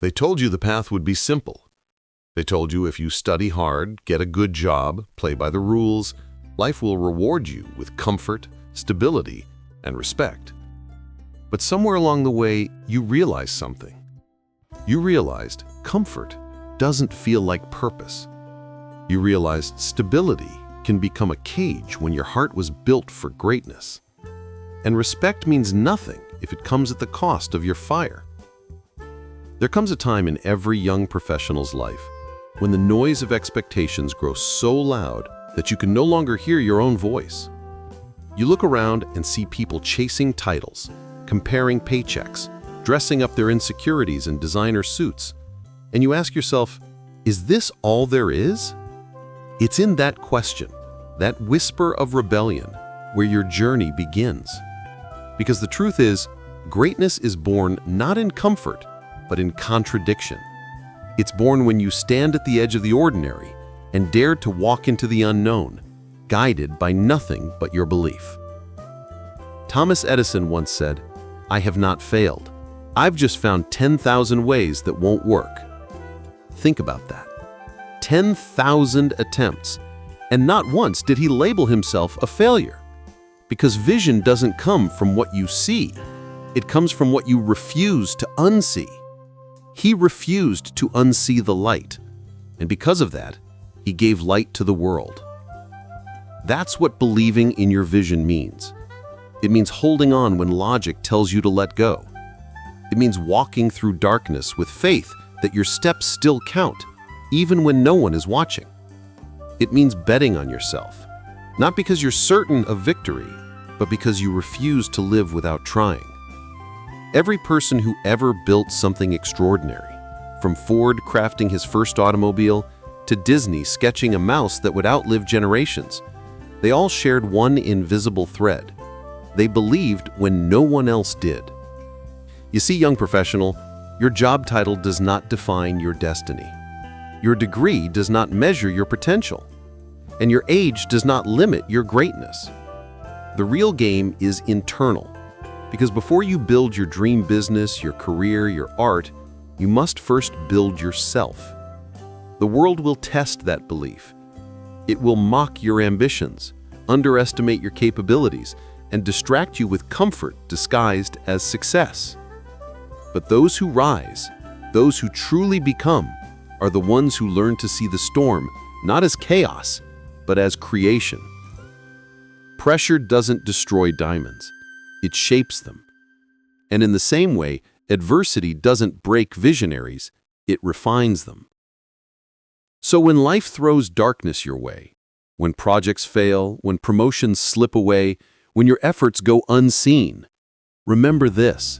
They told you the path would be simple. They told you if you study hard, get a good job, play by the rules, life will reward you with comfort, stability, and respect. But somewhere along the way, you realized something. You realized comfort doesn't feel like purpose. You realized stability can become a cage when your heart was built for greatness. And respect means nothing if it comes at the cost of your fire. There comes a time in every young professional's life when the noise of expectations grows so loud that you can no longer hear your own voice. You look around and see people chasing titles, comparing paychecks, dressing up their insecurities in designer suits, and you ask yourself, is this all there is? It's in that question, that whisper of rebellion, where your journey begins. Because the truth is, greatness is born not in comfort, but in contradiction. It's born when you stand at the edge of the ordinary and dare to walk into the unknown, guided by nothing but your belief. Thomas Edison once said, "I have not failed. I've just found 10,000 ways that won't work." Think about that. 10,000 attempts, and not once did he label himself a failure. Because vision doesn't come from what you see. It comes from what you refuse to unsee. He refused to unsee the light, and because of that, he gave light to the world. That's what believing in your vision means. It means holding on when logic tells you to let go. It means walking through darkness with faith that your steps still count, even when no one is watching. It means betting on yourself, not because you're certain of victory, but because you refuse to live without trying. Every person who ever built something extraordinary, from Ford crafting his first automobile to Disney sketching a mouse that would outlive generations, they all shared one invisible thread. They believed when no one else did. You see, young professional, your job title does not define your destiny. Your degree does not measure your potential. And your age does not limit your greatness. The real game is internal. Because before you build your dream business, your career, your art, you must first build yourself. The world will test that belief. It will mock your ambitions, underestimate your capabilities, and distract you with comfort disguised as success. But those who rise, those who truly become, are the ones who learn to see the storm not as chaos, but as creation. Pressure doesn't destroy diamonds. It shapes them. And in the same way, adversity doesn't break visionaries, it refines them. So when life throws darkness your way, when projects fail, when promotions slip away, when your efforts go unseen, remember this: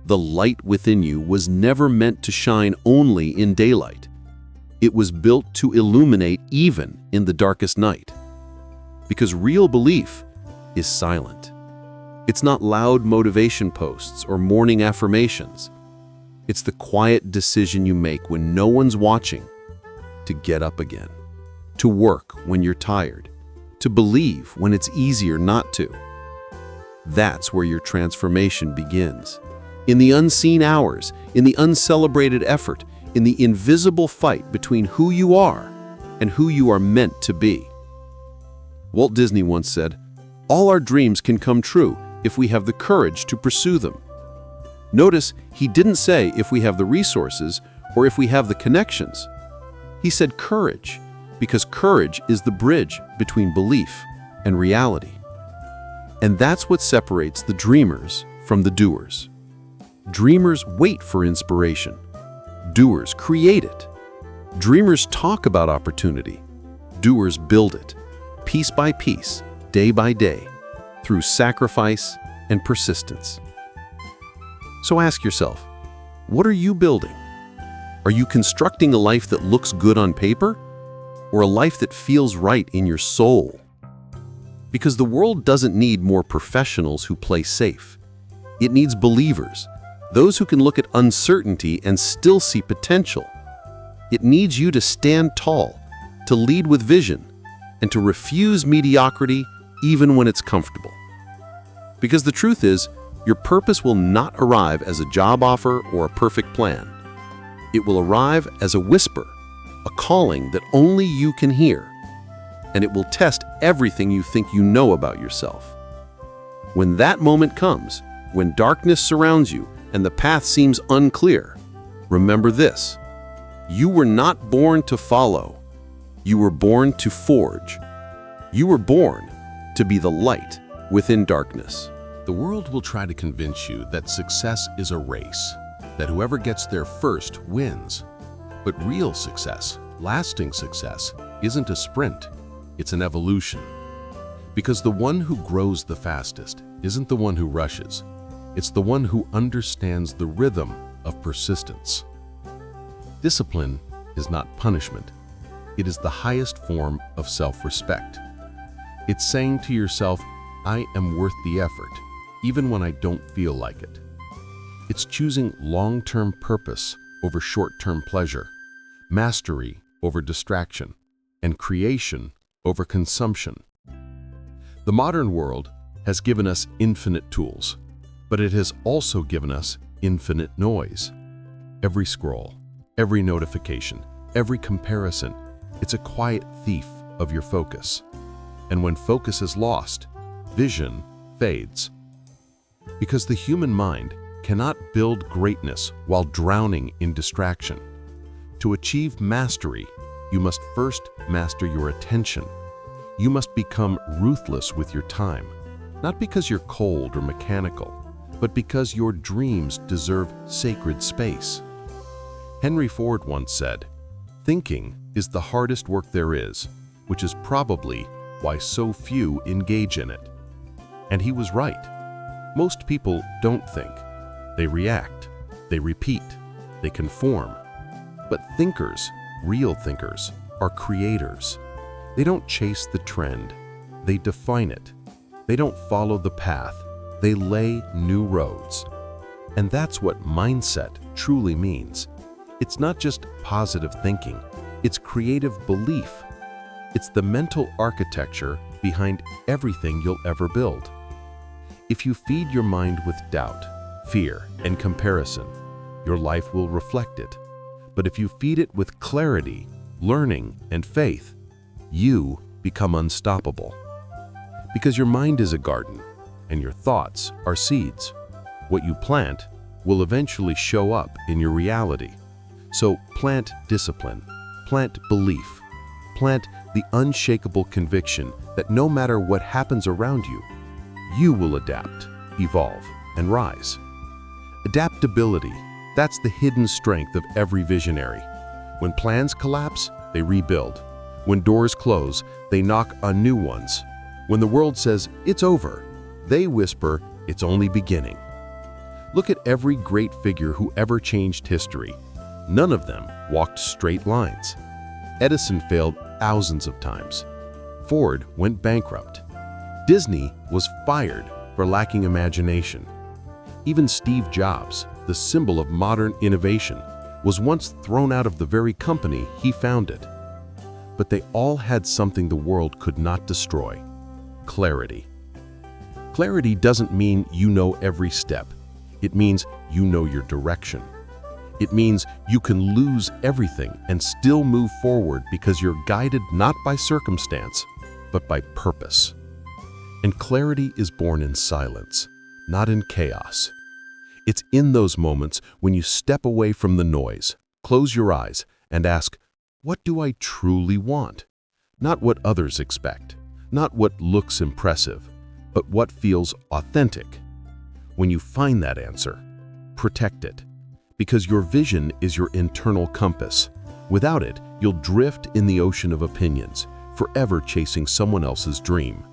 the light within you was never meant to shine only in daylight. It was built to illuminate even in the darkest night. Because real belief is silent. It's not loud motivation posts or morning affirmations. It's the quiet decision you make when no one's watching, to get up again, to work when you're tired, to believe when it's easier not to. That's where your transformation begins. In the unseen hours, in the uncelebrated effort, in the invisible fight between who you are and who you are meant to be. Walt Disney once said, "All our dreams can come true if we have the courage to pursue them." Notice, he didn't say if we have the resources or if we have the connections. He said courage, because courage is the bridge between belief and reality. And that's what separates the dreamers from the doers. Dreamers wait for inspiration. Doers create it. Dreamers talk about opportunity. Doers build it, piece by piece, day by day, through sacrifice and persistence. So ask yourself, what are you building? Are you constructing a life that looks good on paper, or a life that feels right in your soul? Because the world doesn't need more professionals who play safe. It needs believers, those who can look at uncertainty and still see potential. It needs you to stand tall, to lead with vision, and to refuse mediocrity even when it's comfortable. Because the truth is, your purpose will not arrive as a job offer or a perfect plan. It will arrive as a whisper, a calling that only you can hear, and it will test everything you think you know about yourself. When that moment comes, when darkness surrounds you and the path seems unclear, remember this: you were not born to follow. You were born to forge. You were born to be the light within darkness. The world will try to convince you that success is a race, that whoever gets there first wins. But real success, lasting success, isn't a sprint, it's an evolution. Because the one who grows the fastest isn't the one who rushes, it's the one who understands the rhythm of persistence. Discipline is not punishment, it is the highest form of self-respect. It's saying to yourself, I am worth the effort, even when I don't feel like it. It's choosing long-term purpose over short-term pleasure, mastery over distraction, and creation over consumption. The modern world has given us infinite tools, but it has also given us infinite noise. Every scroll, every notification, every comparison, it's a quiet thief of your focus. And when focus is lost, vision fades. Because the human mind cannot build greatness while drowning in distraction. To achieve mastery, you must first master your attention. You must become ruthless with your time, not because you're cold or mechanical, but because your dreams deserve sacred space. Henry Ford once said, "Thinking is the hardest work there is," which is probably why so few engage in it. And he was right. Most people don't think. They react, they repeat, they conform. But thinkers, real thinkers, are creators. They don't chase the trend, they define it. They don't follow the path, they lay new roads. And that's what mindset truly means. It's not just positive thinking, it's creative belief. It's the mental architecture behind everything you'll ever build. If you feed your mind with doubt, fear, and comparison, your life will reflect it. But if you feed it with clarity, learning, and faith, you become unstoppable. Because your mind is a garden, and your thoughts are seeds. What you plant will eventually show up in your reality. So plant discipline, plant belief, plant the unshakable conviction that no matter what happens around you, you will adapt, evolve, and rise. Adaptability, that's the hidden strength of every visionary. When plans collapse, they rebuild. When doors close, they knock on new ones. When the world says, it's over, they whisper, it's only beginning. Look at every great figure who ever changed history. None of them walked straight lines. Edison failed thousands of times. Ford went bankrupt. Disney was fired for lacking imagination. Even Steve Jobs, the symbol of modern innovation, was once thrown out of the very company he founded. But they all had something the world could not destroy: clarity. Clarity doesn't mean you know every step. It means you know your direction. It means you can lose everything and still move forward because you're guided not by circumstance, but by purpose. And clarity is born in silence, not in chaos. It's in those moments when you step away from the noise, close your eyes, and ask, what do I truly want? Not what others expect, not what looks impressive, but what feels authentic. When you find that answer, protect it, because your vision is your internal compass. Without it, you'll drift in the ocean of opinions, forever chasing someone else's dream.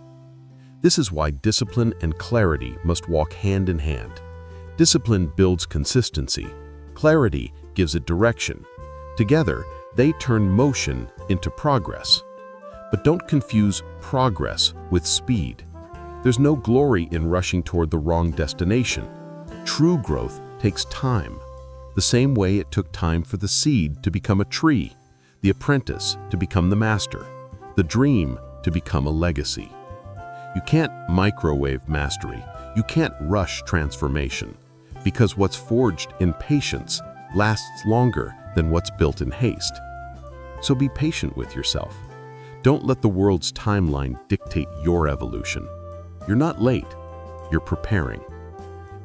This is why discipline and clarity must walk hand in hand. Discipline builds consistency. Clarity gives it direction. Together, they turn motion into progress. But don't confuse progress with speed. There's no glory in rushing toward the wrong destination. True growth takes time. The same way it took time for the seed to become a tree, the apprentice to become the master, the dream to become a legacy. You can't microwave mastery. You can't rush transformation, because what's forged in patience lasts longer than what's built in haste. So be patient with yourself. Don't let the world's timeline dictate your evolution. You're not late, you're preparing.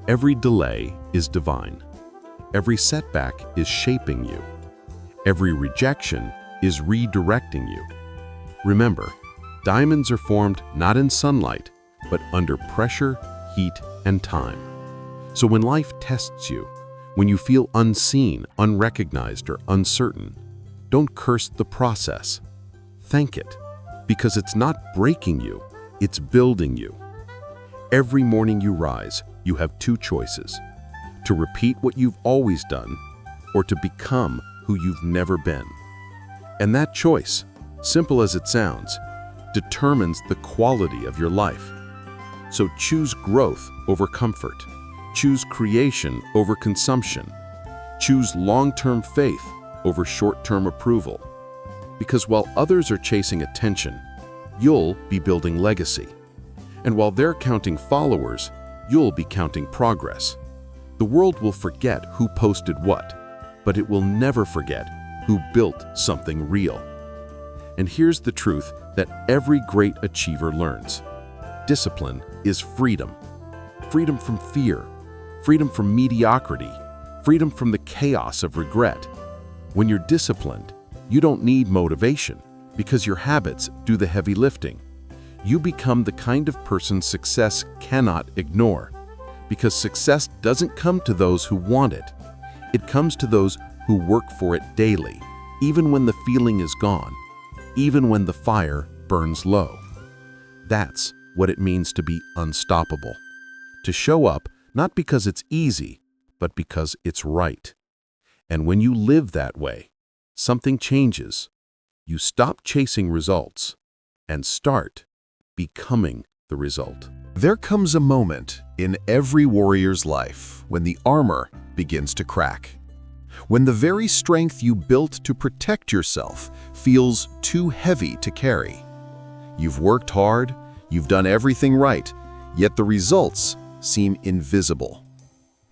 Every delay is divine. Every setback is shaping you. Every rejection is redirecting you. Remember, diamonds are formed not in sunlight, but under pressure, heat, and time. So when life tests you, when you feel unseen, unrecognized, or uncertain, don't curse the process. Thank it, because it's not breaking you, it's building you. Every morning you rise, you have two choices: to repeat what you've always done, or to become who you've never been. And that choice, simple as it sounds, determines the quality of your life. So choose growth over comfort. Choose creation over consumption. Choose long-term faith over short-term approval. Because while others are chasing attention, you'll be building legacy. And while they're counting followers, you'll be counting progress. The world will forget who posted what, but it will never forget who built something real. And here's the truth that every great achiever learns. Discipline is freedom. Freedom from fear, freedom from mediocrity, freedom from the chaos of regret. When you're disciplined, you don't need motivation because your habits do the heavy lifting. You become the kind of person success cannot ignore, because success doesn't come to those who want it. It comes to those who work for it daily, even when the feeling is gone, even when the fire burns low. That's what it means to be unstoppable. To show up not because it's easy, but because it's right. And when you live that way, something changes. You stop chasing results and start becoming the result. There comes a moment in every warrior's life when the armor begins to crack. When the very strength you built to protect yourself feels too heavy to carry. You've worked hard, you've done everything right, yet the results seem invisible.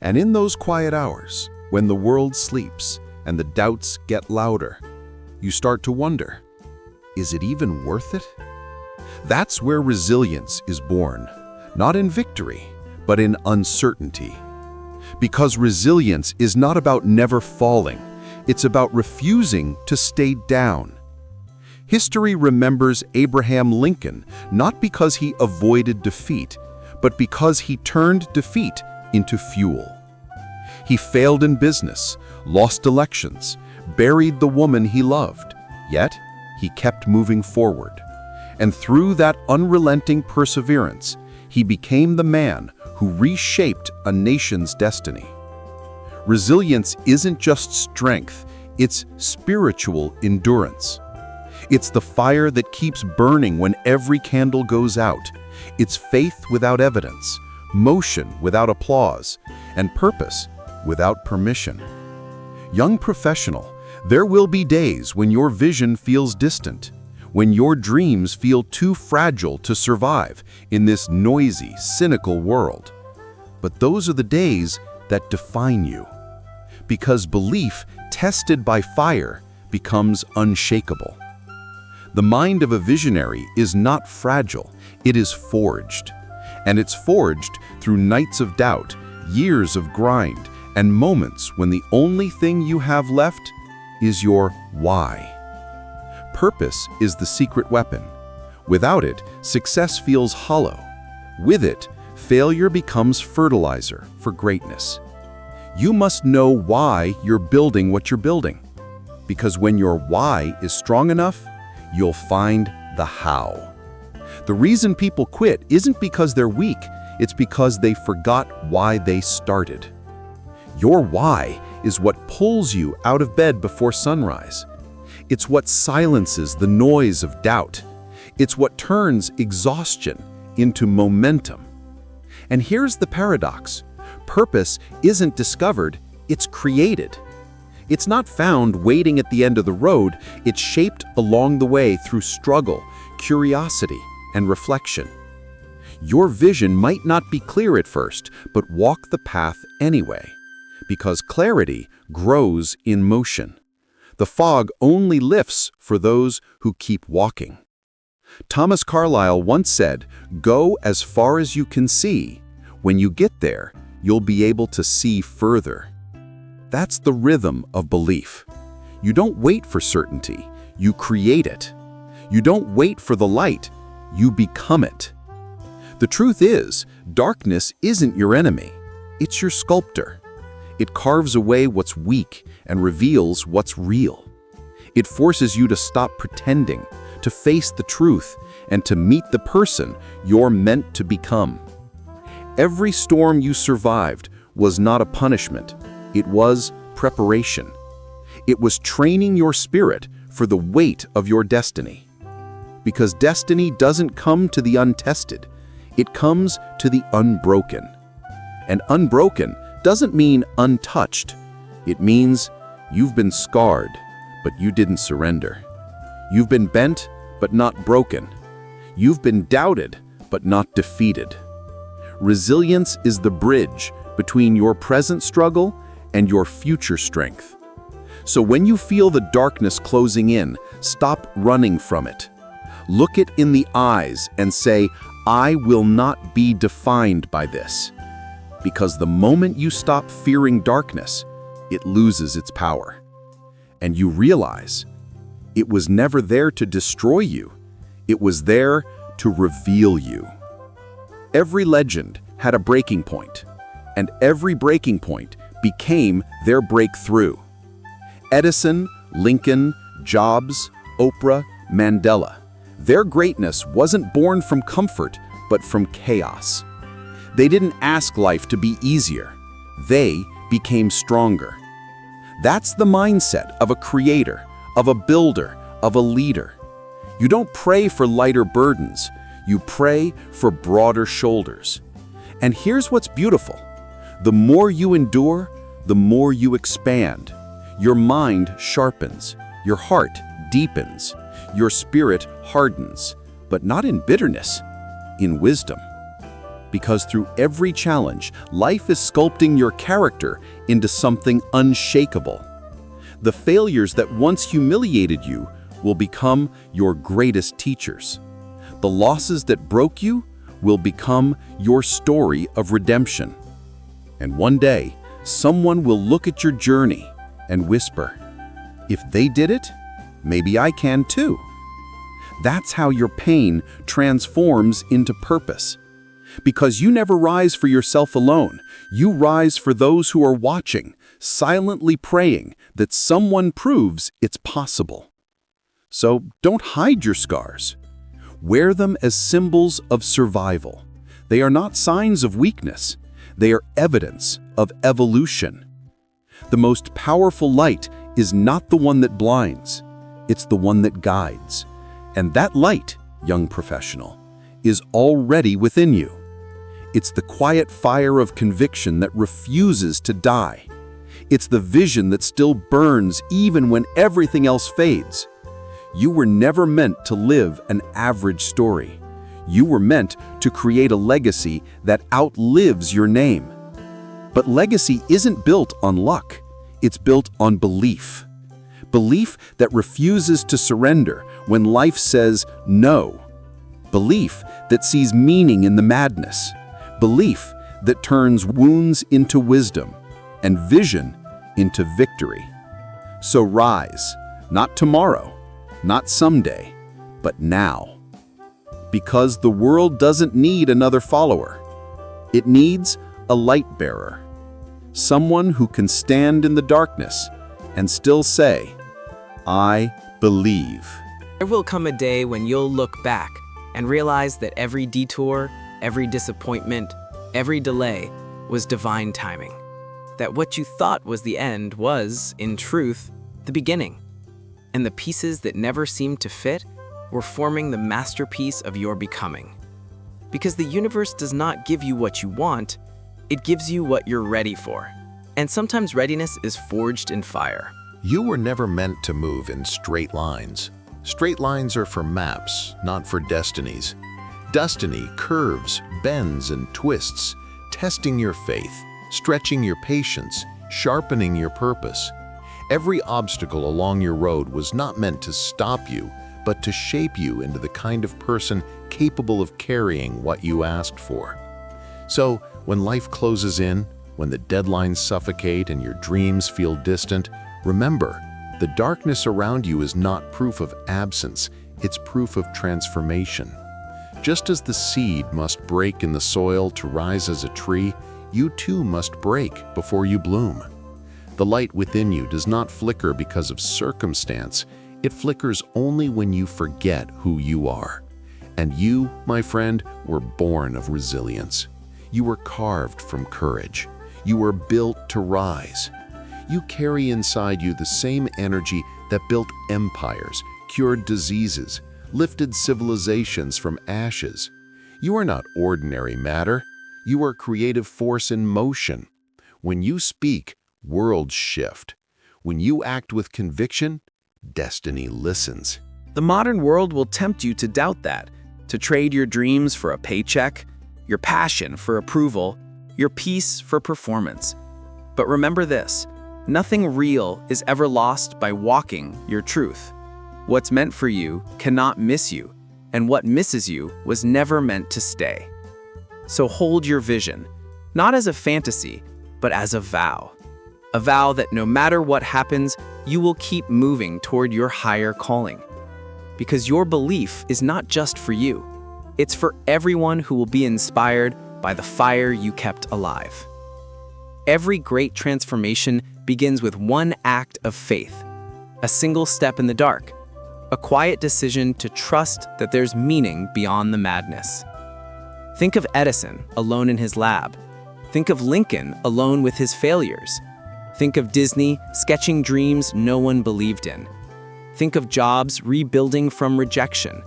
And in those quiet hours, when the world sleeps and the doubts get louder, you start to wonder, is it even worth it? That's where resilience is born, not in victory, but in uncertainty. Because resilience is not about never falling, it's about refusing to stay down. History remembers Abraham Lincoln not because he avoided defeat, but because he turned defeat into fuel. He failed in business, lost elections, buried the woman he loved, yet he kept moving forward. And through that unrelenting perseverance, he became the man who reshaped a nation's destiny. Resilience isn't just strength, it's spiritual endurance. It's the fire that keeps burning when every candle goes out. It's faith without evidence, motion without applause, and purpose without permission. Young professional, there will be days when your vision feels distant, when your dreams feel too fragile to survive in this noisy, cynical world. But those are the days that define you. Because belief tested by fire becomes unshakable. The mind of a visionary is not fragile, it is forged. And it's forged through nights of doubt, years of grind, and moments when the only thing you have left is your why. Purpose is the secret weapon. Without it, success feels hollow. With it, failure becomes fertilizer for greatness. You must know why you're building what you're building. Because when your why is strong enough, you'll find the how. The reason people quit isn't because they're weak, it's because they forgot why they started. Your why is what pulls you out of bed before sunrise. It's what silences the noise of doubt. It's what turns exhaustion into momentum. And here's the paradox. Purpose isn't discovered, it's created. It's not found waiting at the end of the road, it's shaped along the way through struggle, curiosity, and reflection. Your vision might not be clear at first, but walk the path anyway, because clarity grows in motion. The fog only lifts for those who keep walking. Thomas Carlyle once said, "Go as far as you can see. When you get there, you'll be able to see further." That's the rhythm of belief. You don't wait for certainty, you create it. You don't wait for the light, you become it. The truth is, darkness isn't your enemy. It's your sculptor. It carves away what's weak and reveals what's real. It forces you to stop pretending, to face the truth, and to meet the person you're meant to become. Every storm you survived was not a punishment. It was preparation. It was training your spirit for the weight of your destiny. Because destiny doesn't come to the untested. It comes to the unbroken. And unbroken doesn't mean untouched. It means you've been scarred, but you didn't surrender. You've been bent, but not broken. You've been doubted, but not defeated. Resilience is the bridge between your present struggle and your future strength. So when you feel the darkness closing in, stop running from it. Look it in the eyes and say, "I will not be defined by this." Because the moment you stop fearing darkness, it loses its power. And you realize it was never there to destroy you. It was there to reveal you. Every legend had a breaking point, and every breaking point became their breakthrough. Edison, Lincoln, Jobs, Oprah, Mandela. Their greatness wasn't born from comfort, but from chaos. They didn't ask life to be easier. They became stronger. That's the mindset of a creator, of a builder, of a leader. You don't pray for lighter burdens. You pray for broader shoulders. And here's what's beautiful. The more you endure, the more you expand. Your mind sharpens. Your heart deepens. Your spirit hardens. But not in bitterness, in wisdom. Because through every challenge, life is sculpting your character into something unshakable. The failures that once humiliated you will become your greatest teachers. The losses that broke you will become your story of redemption. And one day, someone will look at your journey and whisper, "If they did it, maybe I can too." That's how your pain transforms into purpose. Because you never rise for yourself alone. You rise for those who are watching, silently praying that someone proves it's possible. So don't hide your scars. Wear them as symbols of survival. They are not signs of weakness. They are evidence of evolution. The most powerful light is not the one that blinds. It's the one that guides. And that light, young professional, is already within you. It's the quiet fire of conviction that refuses to die. It's the vision that still burns even when everything else fades. You were never meant to live an average story. You were meant to create a legacy that outlives your name. But legacy isn't built on luck. It's built on belief. Belief that refuses to surrender when life says no. Belief that sees meaning in the madness. Belief that turns wounds into wisdom and vision into victory. So rise, not tomorrow, not someday, but now. Because the world doesn't need another follower. It needs a light bearer. Someone who can stand in the darkness and still say, "I believe." There will come a day when you'll look back and realize that every detour, every disappointment, every delay was divine timing. That what you thought was the end was, in truth, the beginning. And the pieces that never seemed to fit were forming the masterpiece of your becoming. Because the universe does not give you what you want, it gives you what you're ready for. And sometimes readiness is forged in fire. You were never meant to move in straight lines. Straight lines are for maps, not for destinies. Destiny curves, bends, and twists, testing your faith, stretching your patience, sharpening your purpose. Every obstacle along your road was not meant to stop you, but to shape you into the kind of person capable of carrying what you asked for. So, when life closes in, when the deadlines suffocate and your dreams feel distant, remember, the darkness around you is not proof of absence, it's proof of transformation. Just as the seed must break in the soil to rise as a tree, you too must break before you bloom. The light within you does not flicker because of circumstance, it flickers only when you forget who you are. And you, my friend, were born of resilience. You were carved from courage. You were built to rise. You carry inside you the same energy that built empires, cured diseases, lifted civilizations from ashes. You are not ordinary matter. You are creative force in motion. When you speak, worlds shift. When you act with conviction, destiny listens. The modern world will tempt you to doubt that, to trade your dreams for a paycheck, your passion for approval, your peace for performance. But remember this, nothing real is ever lost by walking your truth. What's meant for you cannot miss you, and what misses you was never meant to stay. So hold your vision, not as a fantasy, but as a vow. A vow that no matter what happens, you will keep moving toward your higher calling. Because your belief is not just for you, it's for everyone who will be inspired by the fire you kept alive. Every great transformation begins with one act of faith, a single step in the dark, a quiet decision to trust that there's meaning beyond the madness. Think of Edison alone in his lab. Think of Lincoln alone with his failures. Think of Disney sketching dreams no one believed in. Think of Jobs rebuilding from rejection.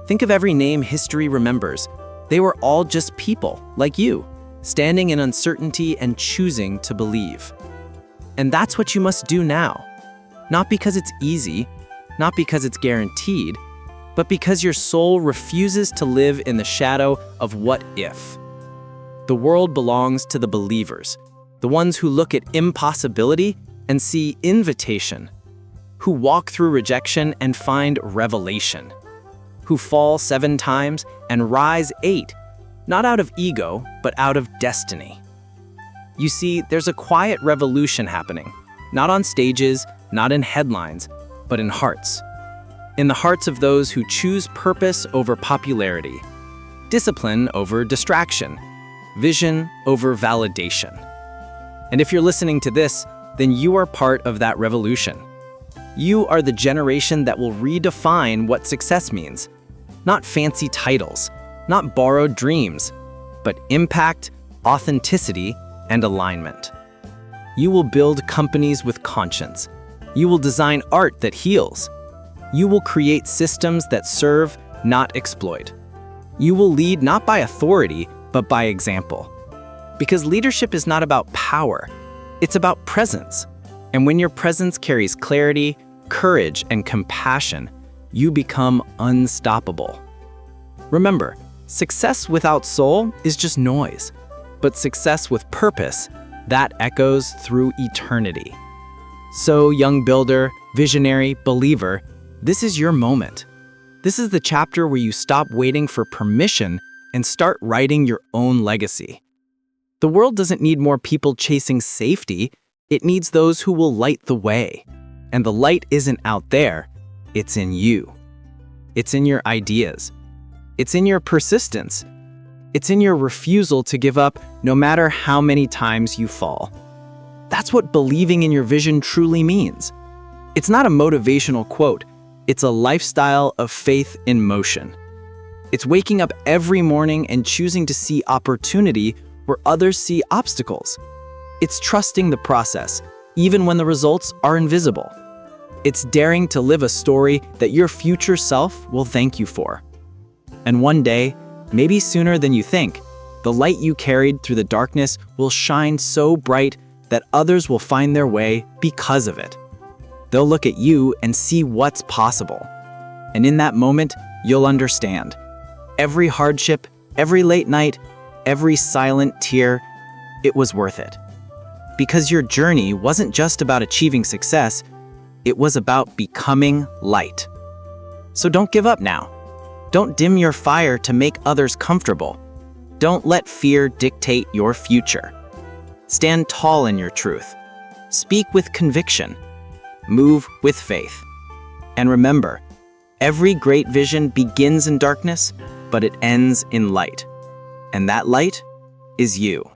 Think of every name history remembers. They were all just people, like you, standing in uncertainty and choosing to believe. And that's what you must do now. Not because it's easy, not because it's guaranteed, but because your soul refuses to live in the shadow of what if. The world belongs to the believers, the ones who look at impossibility and see invitation, who walk through rejection and find revelation, who fall 7 times and rise 8, not out of ego, but out of destiny. You see, there's a quiet revolution happening, not on stages, not in headlines, but in hearts. In the hearts of those who choose purpose over popularity, discipline over distraction, vision over validation. And if you're listening to this, then you are part of that revolution. You are the generation that will redefine what success means. Not fancy titles, not borrowed dreams, but impact, authenticity, and alignment. You will build companies with conscience. You will design art that heals. You will create systems that serve, not exploit. You will lead not by authority, but by example. Because leadership is not about power, it's about presence. And when your presence carries clarity, courage, and compassion, you become unstoppable. Remember, success without soul is just noise, but success with purpose, that echoes through eternity. So, young builder, visionary, believer, this is your moment. This is the chapter where you stop waiting for permission and start writing your own legacy. The world doesn't need more people chasing safety, it needs those who will light the way. And the light isn't out there, it's in you. It's in your ideas. It's in your persistence. It's in your refusal to give up no matter how many times you fall. That's what believing in your vision truly means. It's not a motivational quote, it's a lifestyle of faith in motion. It's waking up every morning and choosing to see opportunity where others see obstacles. It's trusting the process, even when the results are invisible. It's daring to live a story that your future self will thank you for. And one day, maybe sooner than you think, the light you carried through the darkness will shine so bright that others will find their way because of it. They'll look at you and see what's possible. And in that moment, you'll understand. Every hardship, every late night, every silent tear, it was worth it. because your journey wasn't just about achieving success, it was about becoming light. So don't give up now. Don't dim your fire to make others comfortable. Don't let fear dictate your future. Stand tall in your truth. Speak with conviction. Move with faith. And remember, every great vision begins in darkness, but it ends in light. And that light is you.